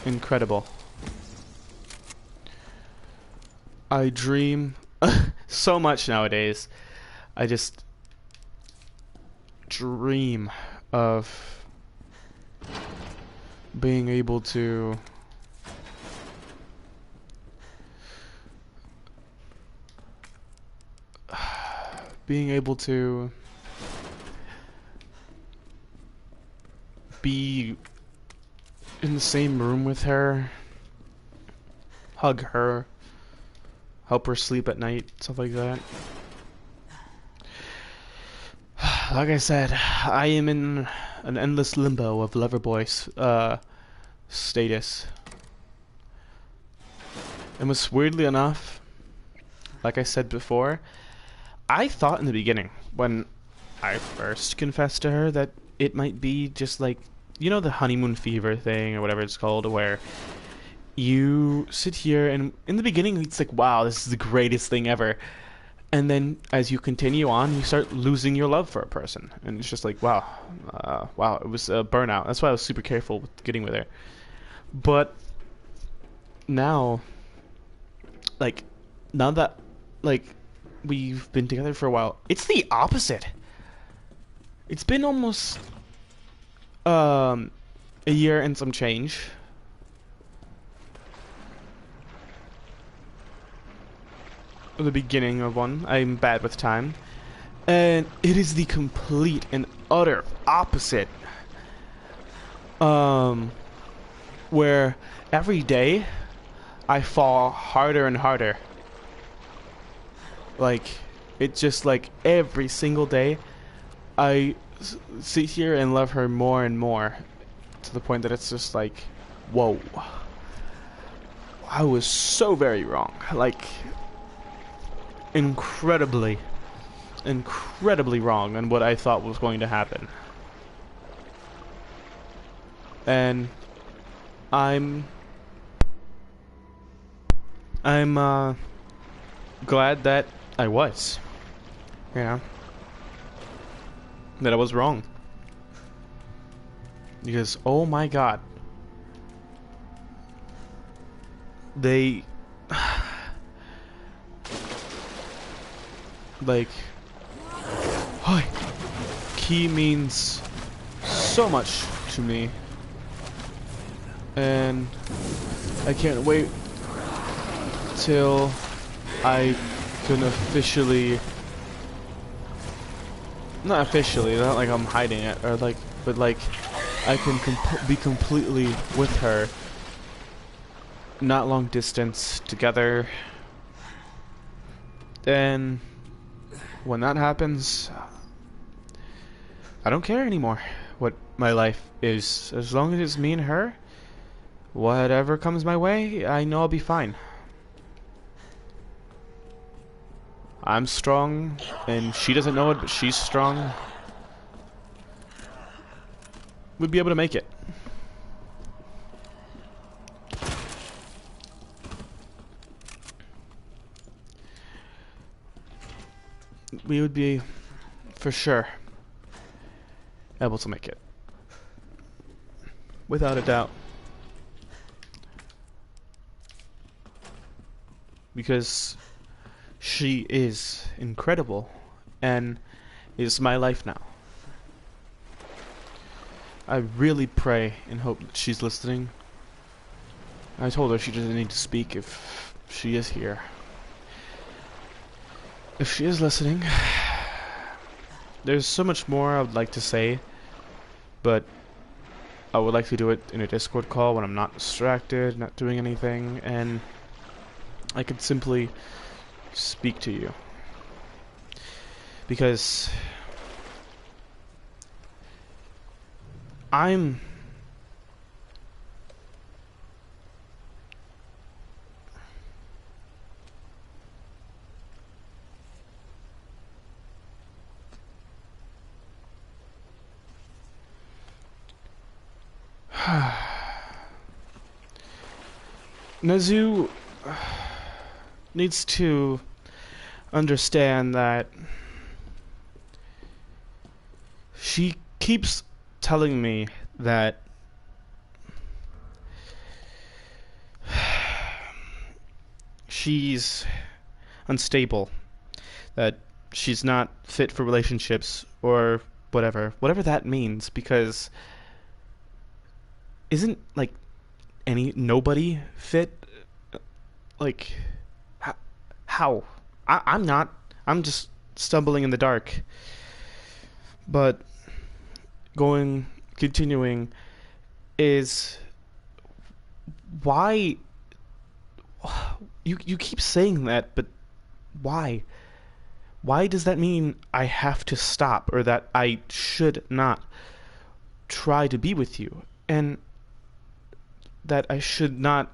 incredible. I dream so much nowadays. I just dream of being able to be in the same room with her, hug her, help her sleep at night, stuff like that. Like I said, I am in an endless limbo of lover boy status. And was weirdly enough, like I said before, I thought in the beginning, when I first confessed to her, that it might be just like, you know, the honeymoon fever thing, or whatever it's called, where you sit here and in the beginning it's like, wow, this is the greatest thing ever. And then as you continue on, you start losing your love for a person. And it's just like, wow, it was a burnout. That's why I was super careful with getting with her. But now, now that, we've been together for a while, it's the opposite. It's been almost a year and some change. The beginning of one. I'm bad with time. And it is the complete and utter opposite. Where every day I fall harder and harder. It's just every single day I sit here and love her more and more, to the point that it's just like, whoa. I was so very wrong. Like, incredibly wrong on what I thought was going to happen. And I'm glad that I was. You know? That I was wrong. Because, oh my god. They... like... Hi! Key means so much to me. And I can't wait till I can officially... Not officially, not like I'm hiding it, or like, but like, I can be completely with her. Not long distance, together. And when that happens, I don't care anymore what my life is. As long as it's me and her, whatever comes my way, I know I'll be fine. I'm strong, and she doesn't know it, but she's strong. We'd be able to make it. We would be, for sure, able to make it. Without a doubt. Because she is incredible and is my life now. I really pray and hope that she's listening. I told her she doesn't need to speak if she is here. If she is listening, there's so much more I would like to say, but I would like to do it in a Discord call when I'm not distracted, not doing anything, and I could simply speak to you. Because I'm Nezu needs to understand that she keeps telling me that she's unstable, that she's not fit for relationships or whatever that means, because isn't like nobody fit? Like, how? I'm not. I'm just stumbling in the dark. But continuing is why you keep saying that, but why? Why does that mean I have to stop, or that I should not try to be with you, and that I should not,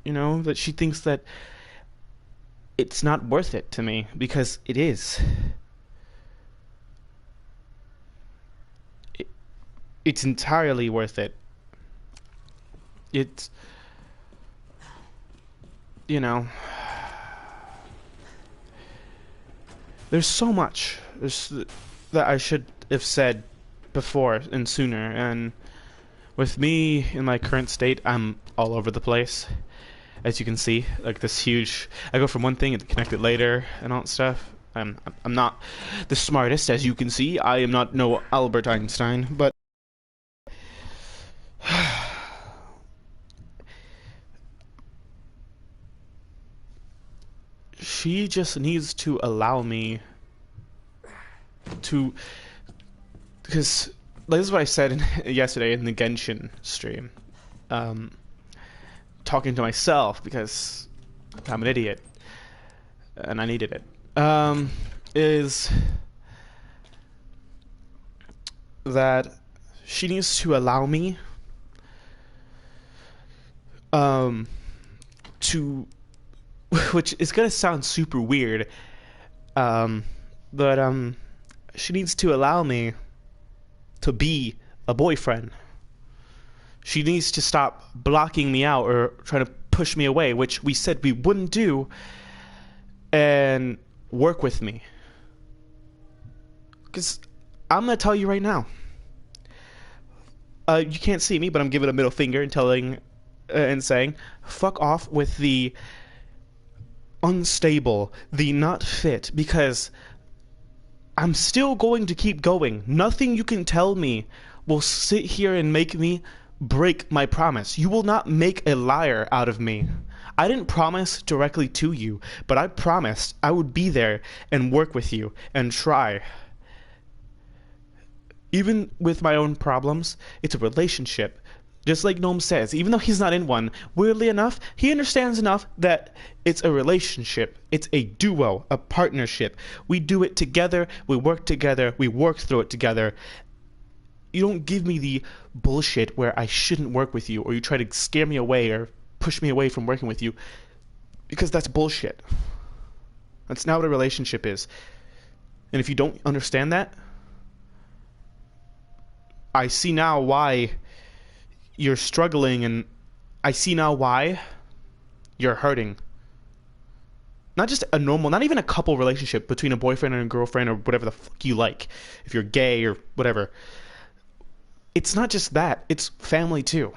you know, that she thinks that it's not worth it to me, because it is. It's entirely worth it. It's, you know, there's so much that I should have said before and sooner, and with me in my current state, I'm all over the place. As you can see, like this huge, I go from one thing and connect it later and all that stuff. I'm not the smartest, as you can see. I am not no Albert Einstein, but she just needs to allow me to, because like, this is what I said yesterday in the Genshin stream, talking to myself because I'm an idiot and I needed it, is that she needs to allow me um to which is gonna sound super weird, but she needs to allow me to be a boyfriend. She needs to stop blocking me out or trying to push me away, which we said we wouldn't do, and work with me. Because I'm going to tell you right now. You can't see me, but I'm giving a middle finger and telling and saying, fuck off with the unstable, the not fit, because I'm still going to keep going. Nothing you can tell me will sit here and make me break my promise. You will not make a liar out of me. I didn't promise directly to you, but I promised I would be there and work with you and try. Even with my own problems, it's a relationship. Just like Gnome says, even though he's not in one, weirdly enough, he understands enough that it's a relationship. It's a duo, a partnership. We do it together, we work through it together. You don't give me the bullshit where I shouldn't work with you, or you try to scare me away or push me away from working with you, because that's bullshit. That's not what a relationship is. And if you don't understand that, I see now why you're struggling, and I see now why you're hurting. Not just a normal, not even a couple relationship between a boyfriend and a girlfriend or whatever the fuck you like, if you're gay or whatever. It's not just that, it's family too.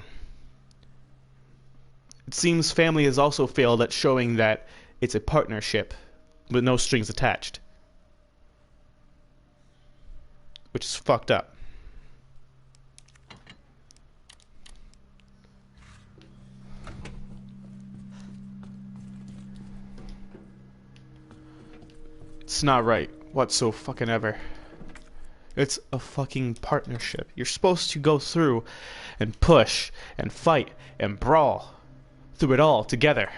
It seems family has also failed at showing that it's a partnership with no strings attached, which is fucked up. It's not right whatsoever. It's a fucking partnership. You're supposed to go through and push and fight and brawl through it all together.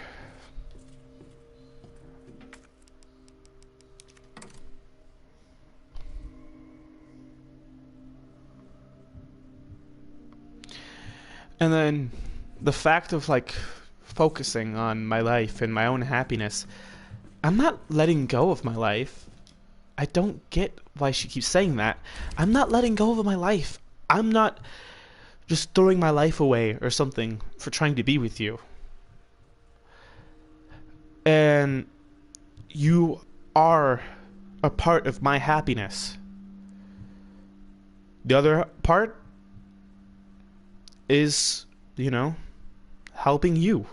And then the fact of like focusing on my life and my own happiness, I'm not letting go of my life. I don't get why she keeps saying that. I'm not letting go of my life. I'm not just throwing my life away or something for trying to be with you. And you are a part of my happiness. The other part is, helping you.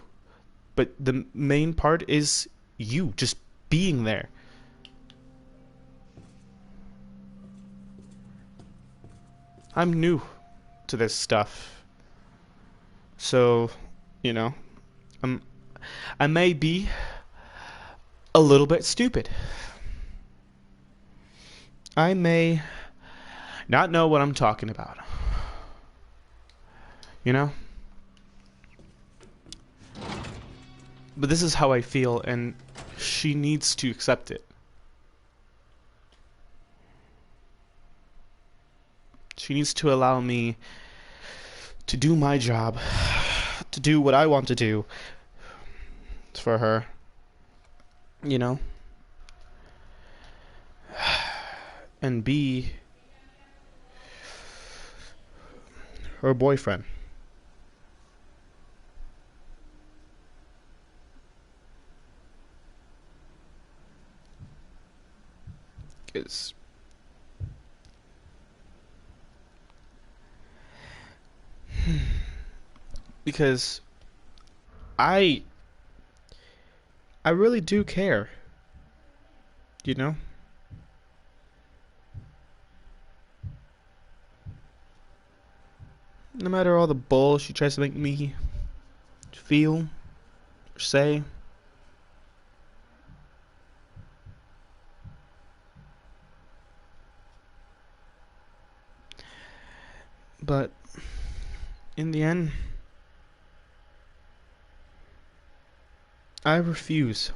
But the main part is you just being there. I'm new to this stuff. So, I may be a little bit stupid. I may not know what I'm talking about. But this is how I feel, and she needs to accept it. She needs to allow me to do my job, to do what I want to do for her, and be her boyfriend. Because I really do care, No matter all the bull she tries to make me feel or say. But in the end, I refuse.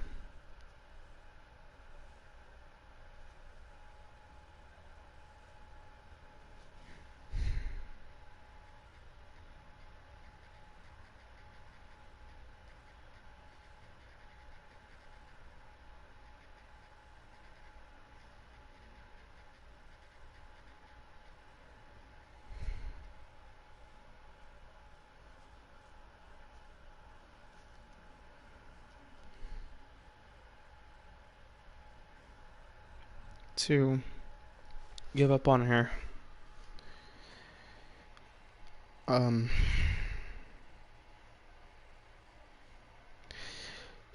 to give up on her.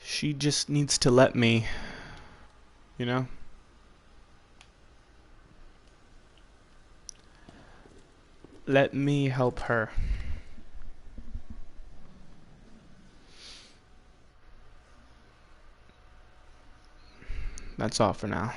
She just needs to let me, you know? Let me help her. That's all for now.